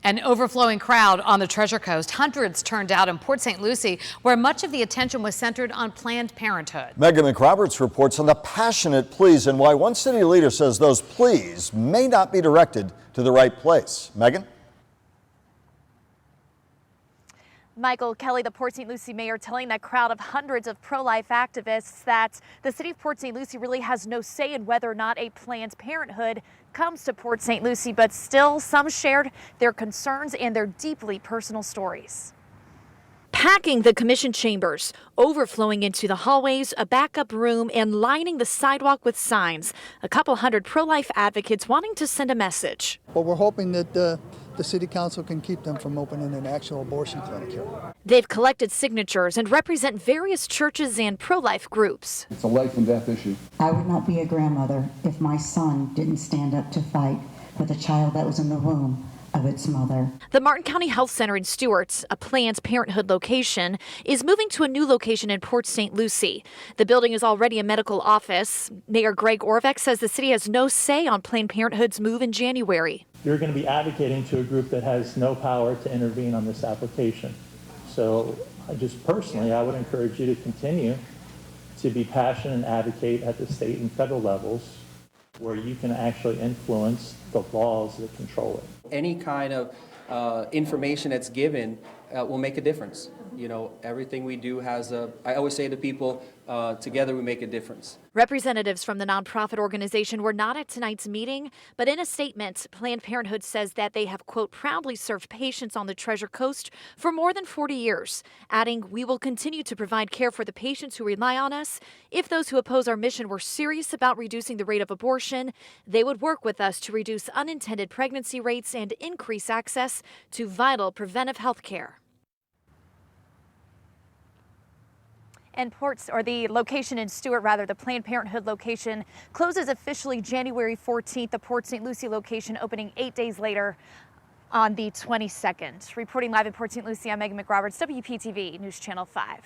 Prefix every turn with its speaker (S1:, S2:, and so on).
S1: An overflowing crowd on the Treasure Coast. Hundreds turned out in Port St. Lucie, where much of the attention was centered on Planned Parenthood.
S2: Megan McRoberts reports on the passionate pleas and why one city leader says those pleas may not be directed to the right place. Megan?
S3: Michael Kelly, the Port St. Lucie mayor, telling that crowd of hundreds of pro-life activists that the city of Port St. Lucie really has no say in whether or not a Planned Parenthood comes to Port St. Lucie, but still some shared their concerns and their deeply personal stories. Packing the commission chambers, overflowing into the hallways, a backup room, and lining the sidewalk with signs. A couple hundred pro-life advocates wanting to send a message.
S4: Well, we're hoping that the city council can keep them from opening an actual abortion clinic here.
S3: They've collected signatures and represent various churches and pro-life groups.
S5: It's a life and death issue.
S6: I would not be a grandmother if my son didn't stand up to fight for the child that was in the womb of its mother.
S3: The Martin County Health Center in Stuart, a Planned Parenthood location, is moving to a new location in Port St. Lucie. The building is already a medical office. Mayor Greg Orvek says the city has no say on Planned Parenthood's move in January.
S7: You're going to be advocating to a group that has no power to intervene on this application. So I would encourage you to continue to be passionate and advocate at the state and federal levels where you can actually influence the laws that control it.
S8: Any kind of information that's given will make a difference. You know, everything we do has I always say to people, together we make a difference.
S3: Representatives from the nonprofit organization were not at tonight's meeting, but in a statement, Planned Parenthood says that they have, quote, proudly served patients on the Treasure Coast for more than 40 years, adding, we will continue to provide care for the patients who rely on us. If those who oppose our mission were serious about reducing the rate of abortion, they would work with us to reduce unintended pregnancy rates and increase access to vital preventive health care. And the location in Stuart, the Planned Parenthood location closes officially January 14th. The Port St. Lucie location opening 8 days later on the 22nd. Reporting live in Port St. Lucie, I'm Megan McRoberts, WPTV News Channel 5.